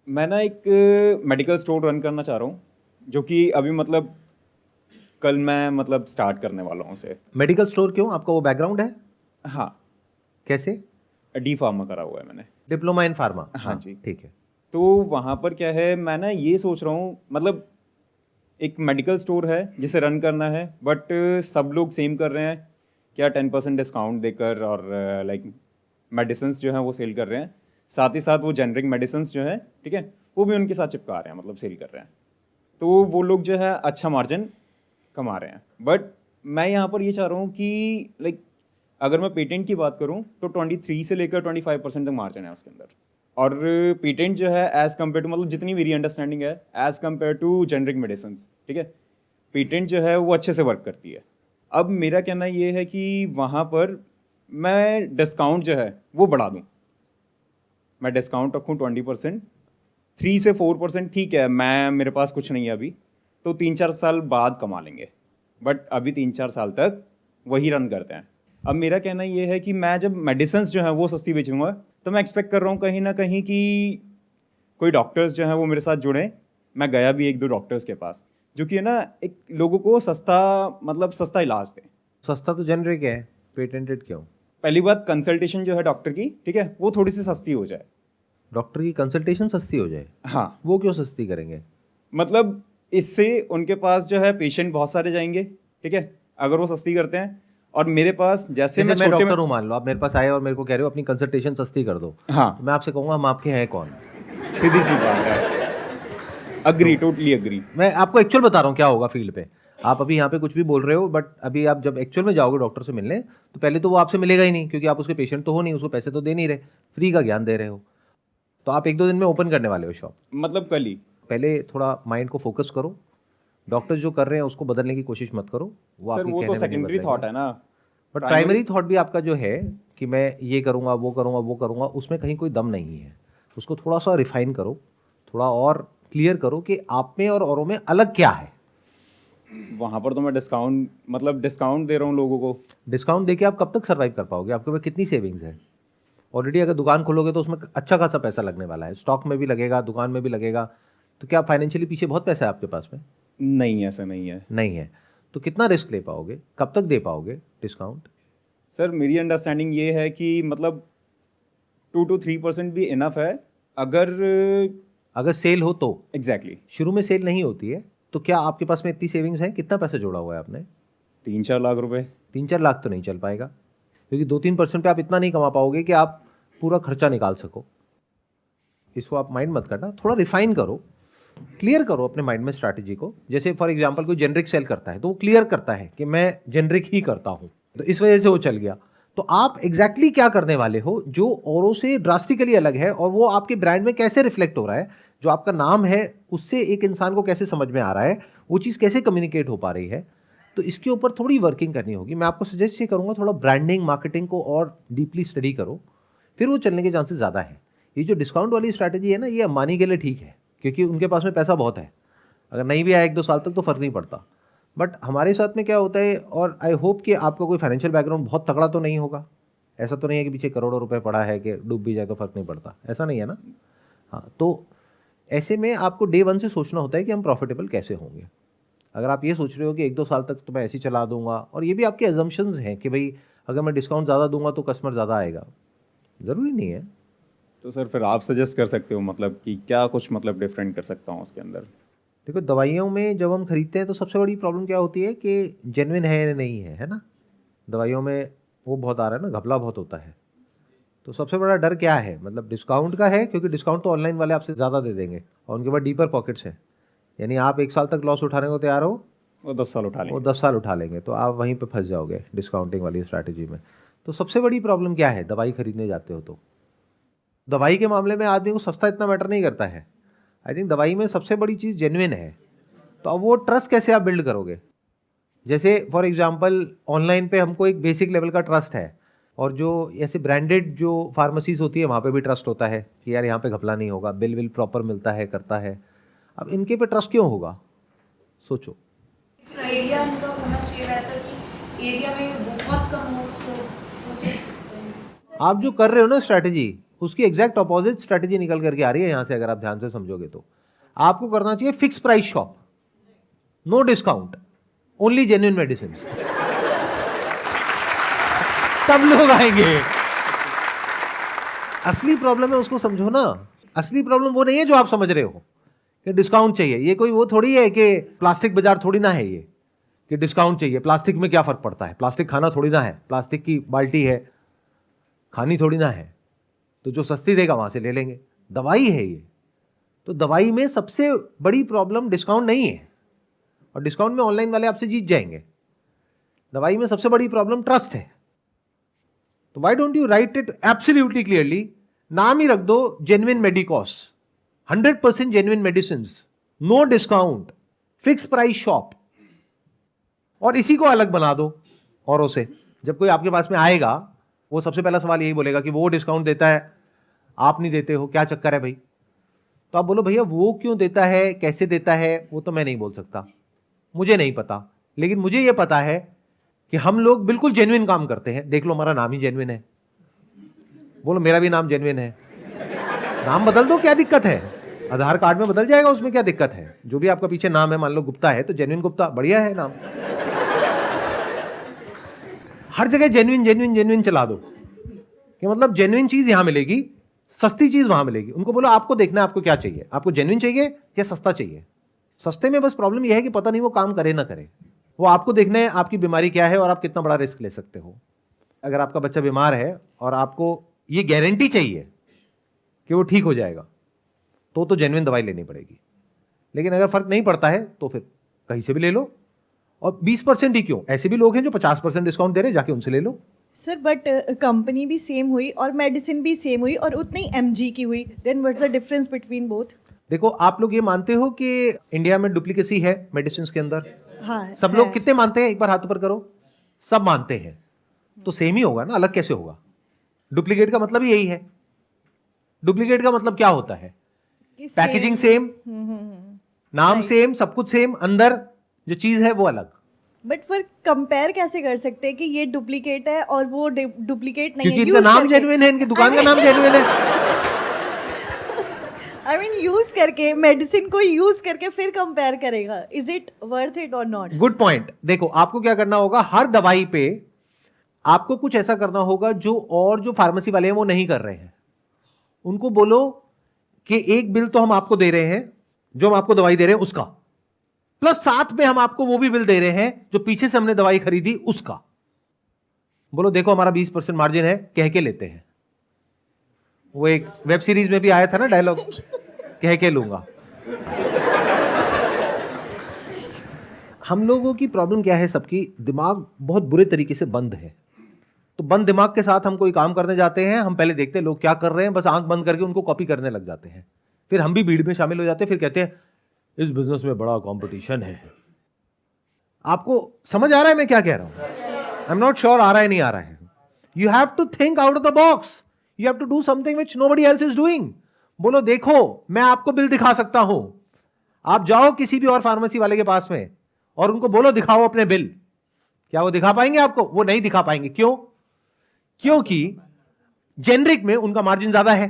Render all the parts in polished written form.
मैं ना एक मेडिकल स्टोर रन करना चाह रहा हूँ, जो कि अभी मतलब कल मैं मतलब स्टार्ट करने वाला हूँ उसे। मेडिकल स्टोर क्यों? आपका वो बैकग्राउंड है? हाँ, कैसे? डी फार्मा करा हुआ है मैंने। Diploma in pharma? हाँ जी। ठीक है। तो वहाँ पर क्या है, मैं ना ये सोच रहा हूँ मतलब एक मेडिकल स्टोर है जिसे रन करना है, बट सब लोग सेम कर रहे हैं क्या 10% डिस्काउंट देकर, और लाइक मेडिसिन्स जो हैं वो सेल कर रहे हैं। साथ ही साथ वो जेनरिक मेडिसिन्स जो है, ठीक है, वो भी उनके साथ चिपका रहे हैं, मतलब सेल कर रहे हैं। तो वो लोग जो है अच्छा मार्जिन कमा रहे हैं। बट मैं यहाँ पर ये चाह रहा हूँ कि लाइक अगर मैं पेटेंट की बात करूँ तो 23 से लेकर 25% तक मार्जिन है उसके अंदर। और पेटेंट जो है एज़ कम्पेयर टू, मतलब जितनी मेरी अंडरस्टैंडिंग है, as compare too generic medicine, ठीक है, पेटेंट जो है वो अच्छे से वर्क करती है। अब मेरा कहना ये है कि वहाँ पर मैं डिस्काउंट जो है वो बढ़ा दूँ। मैं डिस्काउंट रखूँ 20%, 3 से 4%, ठीक है, मैं मेरे पास कुछ नहीं है अभी, तो 3-4 साल बाद कमा लेंगे। बट अभी 3-4 साल तक वही रन करते हैं। अब मेरा कहना ये है कि मैं जब मेडिसिन्स जो हैं वो सस्ती बेचूंगा, तो मैं एक्सपेक्ट कर रहा हूँ कहीं ना कहीं कि कोई डॉक्टर्स जो हैं वो मेरे साथ जुड़ें। मैं गया भी 1-2 डॉक्टर्स के पास, जो कि है ना एक लोगों को सस्ता, मतलब सस्ता इलाज दें। सस्ता तो जेनरिक है, पेटेंटेड क्यों? पहली बात, कंसल्टेशन जो है डॉक्टर की, ठीक है, वो थोड़ी सी सस्ती हो जाए। डॉक्टर की कंसल्टेशन सस्ती हो जाए? हाँ, वो क्यों सस्ती करेंगे? मतलब इससे उनके पास जो है पेशेंट बहुत सारे जाएंगे, ठीक है, अगर वो सस्ती करते हैं। और मेरे पास जैसे जैसे मैं मैं छोटे में, डॉक्टर हूँ, मान लो आप मेरे पास आए और मेरे को कह रहे हो अपनी कंसल्टेशन सस्ती कर दो, हाँ, तो मैं आपसे कहूँगा हम आपके हैं कौन? सीधी सी बात है। अग्री, तो टोटली अग्री। मैं आपको एक्चुअल बता रहा हूँ क्या होगा फील्ड पे। आप अभी यहाँ पे कुछ भी बोल रहे हो, बट अभी आप जब एक्चुअल में जाओगे डॉक्टर से मिलने, तो पहले तो वो आपसे मिलेगा ही नहीं, क्योंकि आप उसके पेशेंट तो हो नहीं, उसको पैसे तो दे नहीं रहे, फ्री का ज्ञान दे रहे हो। तो आप 1-2 दिन में ओपन करने वाले हो शॉप। मतलब कल ही। पहले थोड़ा माइंड को फोकस करो। डॉक्टर्स जो कर रहे हैं उसको बदलने की कोशिश मत करो, वो सर आपके वो तो कहने में नहीं सेकेंडरी थॉट बदलेंगे। है ना। बट प्राइमरी, प्राइमरी थॉट भी आपका जो है कि मैं ये करूँगा वो करूँगा वो करूँगा, उसमें कहीं कोई दम नहीं है। उसको थोड़ा सा रिफाइन करो, थोड़ा और क्लियर करो कि आप में और औरों में अलग क्या है। वहाँ पर तो मैं डिस्काउंट, मतलब डिस्काउंट दे रहा हूँ लोगों को। डिस्काउंट देके आप कब तक सर्वाइव कर पाओगे? आपके पास कितनी सेविंग्स है? ऑलरेडी अगर दुकान खोलोगे तो उसमें अच्छा खासा पैसा लगने वाला है, स्टॉक में भी लगेगा, दुकान में भी लगेगा। तो क्या फाइनेंशियली पीछे बहुत पैसा है आपके पास में? नहीं, ऐसा नहीं है। नहीं है। तो कितना रिस्क ले पाओगे? कब तक दे पाओगे डिस्काउंट? सर मेरी अंडरस्टैंडिंग ये है कि मतलब 2 to 3% भी इनफ है, अगर अगर सेल हो तो। एग्जैक्टली। शुरू में सेल नहीं होती है, तो क्या आपके पास में इतनी सेविंग्स है? कितना पैसा जोड़ा हुआ है आपने? 3-4 लाख रुपए। 3-4 लाख तो नहीं चल पाएगा, क्योंकि 2-3% पे आप इतना नहीं कमा पाओगे कि आप पूरा खर्चा निकाल सको। इसको आप माइंड मत करना, थोड़ा रिफाइन करो, क्लियर करो अपने माइंड में स्ट्रैटेजी को। जैसे फॉर एग्जांपल कोई जेनरिक सेल करता है तो वो क्लियर करता है कि मैं जेनरिक ही करता हूँ, तो इस वजह से वो चल गया। तो आप एग्जैक्टली क्या करने वाले हो जो औरों से ड्रास्टिकली अलग है, और वो आपके ब्रांड में कैसे रिफ्लेक्ट हो रहा है, जो आपका नाम है उससे एक इंसान को कैसे समझ में आ रहा है, वो चीज़ कैसे कम्युनिकेट हो पा रही है। तो इसके ऊपर थोड़ी वर्किंग करनी होगी। मैं आपको सजेस्ट ये करूँगा, थोड़ा ब्रांडिंग मार्केटिंग को और डीपली स्टडी करो, फिर वो चलने के चांसेस ज़्यादा है। ये जो डिस्काउंट वाली स्ट्रैटेजी है ना, ये अंबानी के लिए ठीक है, क्योंकि उनके पास में पैसा बहुत है। अगर नहीं भी आया 1-2 साल तक तो फ़र्क नहीं पड़ता। बट हमारे साथ में क्या होता है, और आई होप कि आपका कोई फाइनेंशियल बैकग्राउंड बहुत तगड़ा तो नहीं होगा। ऐसा तो नहीं है कि पीछे करोड़ों रुपए पड़ा है कि डूब भी जाए तो फ़र्क नहीं पड़ता, ऐसा नहीं है ना? हाँ, तो ऐसे में आपको डे 1 से सोचना होता है कि हम प्रॉफिटेबल कैसे होंगे। अगर आप ये सोच रहे हो कि 1-2 साल तक तो मैं ऐसे ही चला दूंगा, और ये भी आपके एजम्पशंस हैं कि भाई अगर मैं डिस्काउंट ज़्यादा दूंगा तो कस्टमर ज़्यादा आएगा, ज़रूरी नहीं है। तो सर फिर आप सजेस्ट कर सकते हो मतलब कि क्या कुछ मतलब डिफरेंट कर सकता हूँ उसके अंदर? देखो, दवाइयों में जब हम खरीदते हैं तो सबसे बड़ी प्रॉब्लम क्या होती है कि जेन्युइन है या नहीं है ना? दवाइयों में वो बहुत आ रहा है ना, घपला बहुत होता है। तो सबसे बड़ा डर क्या है? मतलब डिस्काउंट का है, क्योंकि डिस्काउंट तो ऑनलाइन वाले आपसे ज़्यादा दे देंगे और उनके पास डीपर पॉकेट्स हैं। यानी आप 1 साल तक लॉस उठाने को तैयार हो, वो 10 साल उठा वो लेंगे। 10 साल उठा लेंगे, तो आप वहीं पे फंस जाओगे डिस्काउंटिंग वाली स्ट्रैटेजी में। तो सबसे बड़ी प्रॉब्लम क्या है दवाई खरीदने जाते हो तो? दवाई के मामले में आदमी को सस्ता इतना मैटर नहीं करता है। आई थिंक दवाई में सबसे बड़ी चीज़ जेन्युइन है। तो अब वो ट्रस्ट कैसे आप बिल्ड करोगे? जैसे फॉर एग्जांपल ऑनलाइन पे हमको एक बेसिक लेवल का ट्रस्ट है, और जो ऐसे ब्रांडेड जो फार्मेसीज होती है वहाँ पे भी ट्रस्ट होता है कि यार यहाँ पे घपला नहीं होगा, बिल विल प्रॉपर मिलता है, करता है। अब इनके पे ट्रस्ट क्यों होगा? सोचो। एरिया इनका होना चाहिए वैसा कि एरिया में बहुत कम हो उसको वो चेंज सकते हैं। आप जो कर रहे हो ना स्ट्रैटेजी, उसकी एग्जैक्ट अपोजिट स्ट्रेटेजी निकल करके आ रही है यहां से, अगर आप ध्यान से समझोगे तो। आपको करना चाहिए fix price shop, no discount, only genuine medicine. तब लोग आएंगे। असली प्रॉब्लम है उसको समझो ना। असली प्रॉब्लम वो नहीं है जो आप समझ रहे हो कि डिस्काउंट चाहिए। ये कोई वो थोड़ी है कि प्लास्टिक बाजार थोड़ी ना है ये कि डिस्काउंट चाहिए। प्लास्टिक में क्या फर्क पड़ता है? प्लास्टिक खाना थोड़ी ना है, प्लास्टिक की बाल्टी है, खानी थोड़ी ना है। तो जो सस्ती देगा वहां से ले लेंगे। दवाई है ये, तो दवाई में सबसे बड़ी प्रॉब्लम डिस्काउंट नहीं है, और डिस्काउंट में ऑनलाइन वाले आपसे जीत जाएंगे। दवाई में सबसे बड़ी प्रॉब्लम ट्रस्ट है। तो why don't you write it absolutely clearly, नाम ही रख दो genuine medicos, 100% genuine medicine, no discount, fix price shop, और इसी को अलग बना दो औरों से। जब कोई आपके पास में आएगा वो सबसे पहला सवाल यही बोलेगा कि वो डिस्काउंट देता है, आप नहीं देते हो, क्या चक्कर है भाई? तो आप बोलो भैया वो क्यों देता है, कैसे देता है, वो तो मैं नहीं बोल सकता, मुझे नहीं पता, लेकिन मुझे ये पता है कि हम लोग बिल्कुल जेन्युइन काम करते हैं। देख लो हमारा नाम ही जेन्युइन है। बोलो मेरा भी नाम जेन्युइन है। नाम बदल दो, क्या दिक्कत है? आधार कार्ड में बदल जाएगा, उसमें क्या दिक्कत है? जो भी आपका पीछे नाम है, मान लो गुप्ता है तो जेन्युइन गुप्ता, बढ़िया है नाम। हर जगह जेन्युइन जेन्युइन जेन्युइन चला दो कि मतलब जेन्युइन चीज यहां मिलेगी, सस्ती चीज वहां मिलेगी। उनको बोलो आपको देखना है आपको क्या चाहिए, आपको जेन्युइन चाहिए या सस्ता चाहिए। सस्ते में बस प्रॉब्लम यह है कि पता नहीं वो काम करे ना करे। वो आपको देखना है आपकी बीमारी क्या है और आप कितना बड़ा रिस्क ले सकते हो। अगर आपका बच्चा बीमार है और आपको ये गारंटी चाहिए कि वो ठीक हो जाएगा, तो जेन्युइन दवाई लेनी पड़ेगी। लेकिन अगर फर्क नहीं पड़ता है तो फिर कहीं से भी ले लो। और 20% ही क्यों, ऐसे भी लोग हैं जो 50% डिस्काउंट दे रहे हैं, जाके उनसे ले लो। सर बट कंपनी भी सेम हुई और मेडिसिन भी सेम हुई और उतनी mg की हुई, then what's the difference between both? देखो आप लोग ये मानते हो कि इंडिया में डुप्लीकेसी है मेडिसिन के अंदर? हाँ, सब लोग कितने मानते हैं, एक बार हाथ ऊपर करो। सब मानते हैं, तो सेम ही होगा ना, अलग कैसे होगा? डुप्लीकेट का मतलब ही यही है। डुप्लीकेट का मतलब क्या होता है? पैकेजिंग सेम, नाम सेम, सब कुछ सेम, अंदर जो चीज है वो अलग। बट फिर कंपेयर कैसे कर सकते हैं कि ये डुप्लीकेट है और वो डुप्लीकेट नहीं है? क्योंकि इनका नाम जेन्युइन है, इनकी दुकान का नाम जेन्युइन है। आई मीन यूज करके, मेडिसिन को यूज करके फिर कंपेयर करेगा, इज इट वर्थ इट और नॉट? Good point. देखो आपको क्या करना होगा, हर दवाई पे आपको कुछ ऐसा करना होगा जो फार्मेसी वाले हैं वो नहीं कर रहे हैं। उनको बोलो कि एक बिल तो हम आपको दे रहे हैं, जो हम आपको दवाई दे रहे हैं उसका, प्लस साथ में हम आपको वो भी बिल दे रहे हैं जो पीछे से हमने दवाई खरीदी उसका। बोलो देखो हमारा 20% मार्जिन है, कह के लेते हैं। वो एक वेब सीरीज में भी आया था ना डायलॉग, कह के लूंगा। हम लोगों की प्रॉब्लम क्या है, सबकी दिमाग बहुत बुरे तरीके से बंद है। तो बंद दिमाग के साथ हम कोई काम करने जाते हैं, हम पहले देखते हैं लोग क्या कर रहे हैं, बस आंख बंद करके उनको कॉपी करने लग जाते हैं। फिर हम भी भीड़ में शामिल हो जाते हैं, फिर कहते हैं इस बिजनेस में बड़ा कंपटीशन है। आपको समझ आ रहा है मैं क्या कह रहा हूं? आई एम नॉट श्योर आ रहा है नहीं आ रहा है। You have to think out of the box, you have to do something which nobody else is doing. बोलो देखो मैं आपको बिल दिखा सकता हूं। आप जाओ किसी भी और फार्मेसी वाले के पास में और उनको बोलो दिखाओ अपने बिल, क्या वो दिखा पाएंगे आपको? वो नहीं दिखा पाएंगे। क्यों? क्योंकि जेनरिक में उनका मार्जिन ज्यादा है,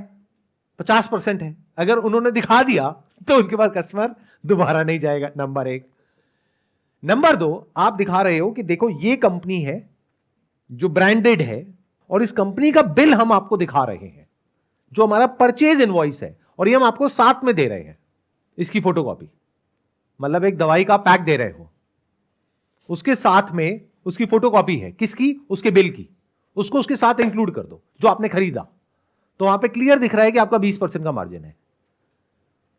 50% है। अगर उन्होंने दिखा दिया तो उनके पास कस्टमर दोबारा नहीं जाएगा, नंबर एक। नंबर दो, आप दिखा रहे हो कि देखो ये कंपनी है जो ब्रांडेड है और इस कंपनी का बिल हम आपको दिखा रहे हैं, जो हमारा परचेज इनवॉइस है, और ये हम आपको साथ में दे रहे हैं इसकी फोटोकॉपी। मतलब एक दवाई का पैक दे रहे हो, उसके साथ में उसकी फोटोकॉपी है, किसकी? उसके बिल की। उसको उसके साथ इंक्लूड कर दो जो आपने खरीदा, तो वहां पे क्लियर दिख रहा है कि आपका 20% का मार्जिन है।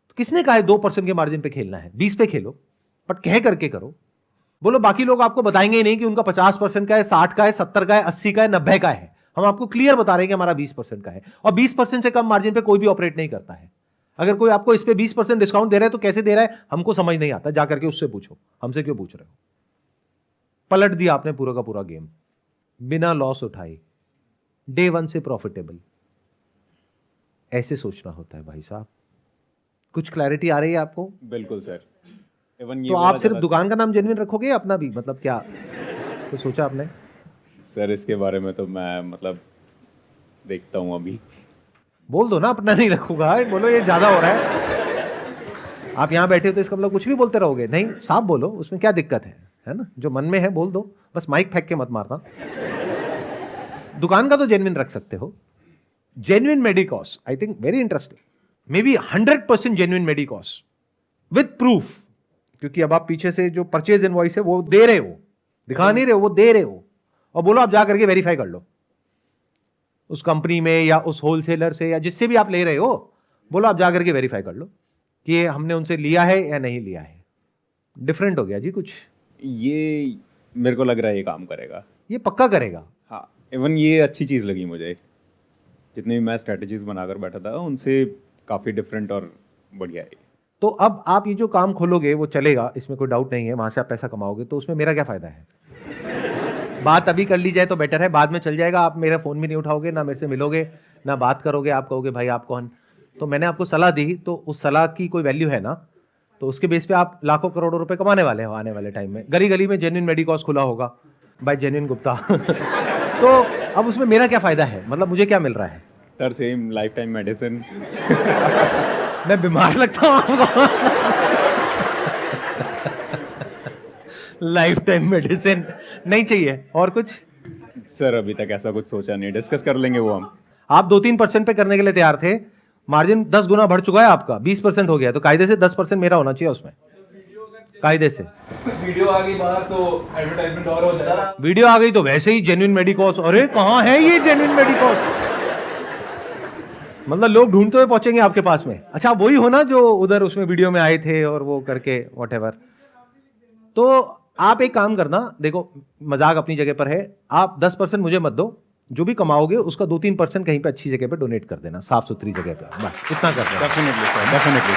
तो किसने कहा है 2% के मार्जिन पे खेलना है? 20 पे खेलो, बट कह करके करो। बोलो बाकी लोग आपको बताएंगे ही नहीं कि उनका 50% का है, 60 का है, 70 का है, 80 का है, 90 का है। हम आपको क्लियर बता रहे हैं कि हमारा 20% का है, और 20% से कम मार्जिन पे कोई भी ऑपरेट नहीं करता है। अगर कोई आपको इस पे 20% डिस्काउंट दे रहा है तो कैसे दे रहा है हमको समझ नहीं आता, जाकर के उससे पूछो, हमसे क्यों पूछ रहे हो? पलट दिया आपने पूरा का पूरा गेम, बिना लॉस उठाए, डे 1 से प्रॉफिटेबल। ऐसे सोचना होता है भाई साहब। कुछ क्लैरिटी आ रही है आपको? बिल्कुल सर। इवन ये तो आप सिर्फ दुकान का नाम जेन्युइन रखोगे, अपना भी? मतलब क्या तो सोचा आपने? सर इसके बारे में तो मैं मतलब देखता हूँ अभी। बोल दो ना, अपना नहीं रखूंगा, बोलो ये ज़्यादा हो रहा है। आप यहाँ बैठे हो तो इसका मतलब कुछ भी बोलते रहोगे? नहीं, साफ बोलो, उसमें क्या दिक्कत है ना? जो मन में है बोल दो, बस माइक फेंक के मत मारना। दुकान का तो जेन्युइन रख सकते हो। Genuine medicos, I think very interesting, maybe 100% genuine medicos with proof, क्योंकि अब आप पीछे से जो परचेज इनवॉइस है वो दे रहे हो, दिखा नहीं रहे हो, वो दे रहे हो, और बोलो आप जा करके वेरीफाई कर लो उस कंपनी में या उस होलसेलर से या जिससे भी आप ले रहे हो, बोलो आप जा करके वेरीफाई कर लो कि ये हमने उनसे लिया है या नहीं लिया है। डिफरेंट हो गया जी कुछ। ये मेरे को लग रहा है ये काम करेगा। ये पक्का करेगा। हाँ, इवन ये अच्छी चीज़ लगी मुझे। जितने भी मैं स्ट्रेटजीज बनाकर बैठा था उनसे काफ़ी डिफरेंट और बढ़िया है। तो अब आप ये जो काम खोलोगे वो चलेगा, इसमें कोई डाउट नहीं है, वहां से आप पैसा कमाओगे, तो उसमें मेरा क्या फायदा है? बात अभी कर ली जाए तो बेटर है, बाद में चल जाएगा, आप मेरा फ़ोन भी नहीं उठाओगे, ना मेरे से मिलोगे, ना बात करोगे, आप कहोगे भाई आप कौन। तो मैंने आपको सलाह दी, तो उस सलाह की कोई वैल्यू है ना? तो उसके बेस पे आप लाखों करोड़ों रुपए कमाने वाले हो आने वाले टाइम में। गली गली में जेन्युइन मेडिकॉस खुला होगा बाय जेन्युइन गुप्ता। तो अब उसमें मेरा क्या फ़ायदा है? मतलब मुझे क्या मिल रहा है? Sir same life time medicine. मैं बीमार लगता हूँ। लाइफ टाइम मेडिसिन नहीं चाहिए, और कुछ? सर अभी तक ऐसा कुछ सोचा नहीं, डिस्कस कर लेंगे वो हम। आप 2-3% पे करने के लिए तैयार थे, मार्जिन 10 गुना बढ़ चुका है आपका, 20% हो गया, तो कायदे से 10% मेरा होना चाहिए उसमें, कायदे से। वीडियो आ गई बाहर तो एडवर्टाइजमेंट और हो जाएगा। वीडियो आ गई तो वैसे ही जेन्युइन मेडिकॉस, अरे कहाँ है ये जेन्युइन मेडिकॉस? मतलब लोग ढूंढते हुए पहुंचेंगे आपके पास में। अच्छा, वही हो ना जो उधर उसमें वीडियो में आए थे और वो करके व्हाटएवर। तो आप एक काम करना, देखो मजाक अपनी जगह पर है, आप 10% मुझे मत दो, जो भी कमाओगे उसका 2-3% कहीं पे अच्छी जगह पे डोनेट कर देना, साफ सुथरी जगह पे, बस इतना कर देना। Definitely sir, definitely.